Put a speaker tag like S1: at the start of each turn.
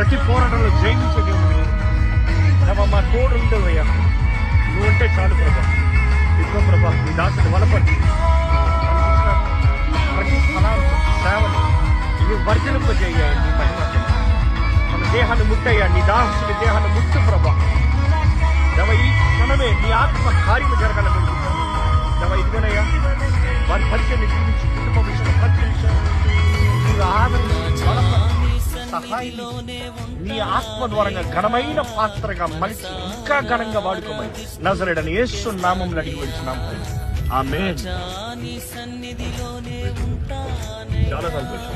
S1: ప్రతి పోరాటంలో జయించే దేవుడు ప్రభా. మా తోడు ఉండవయ్యా, నువ్వు ఉంటే చాలు ప్రభా. ఇదిగో ప్రభా, నీ దాసుని బలపడి ప్రతి స్థలాలు సేవలు ఇవి వర్జలింపజేయ. నీ మహిమ మన దేహాన్ని ముట్టయ్యా, నీ దాసుని దేహాన్ని ముట్టు ప్రభా. దవ ఈ క్షణమే నీ ఆత్మ కార్యము జరగాలని దవ ఇదిగోనయ్యా, వారి పరిచయాన్ని జీవించి కుటుంబ విషయంలో ప్రతి విషయం నీవు ఆదరించి సహాయం నీ ఆత్మ ద్వారా ఘనమైన పాత్రగా మలిచి ఇంకా ఘనంగా వాడుకోమని నజరేయుడైన యేసు నామములో అడిగి వచ్చున్నాము. ఆమేన్. చాలా సంతోషం.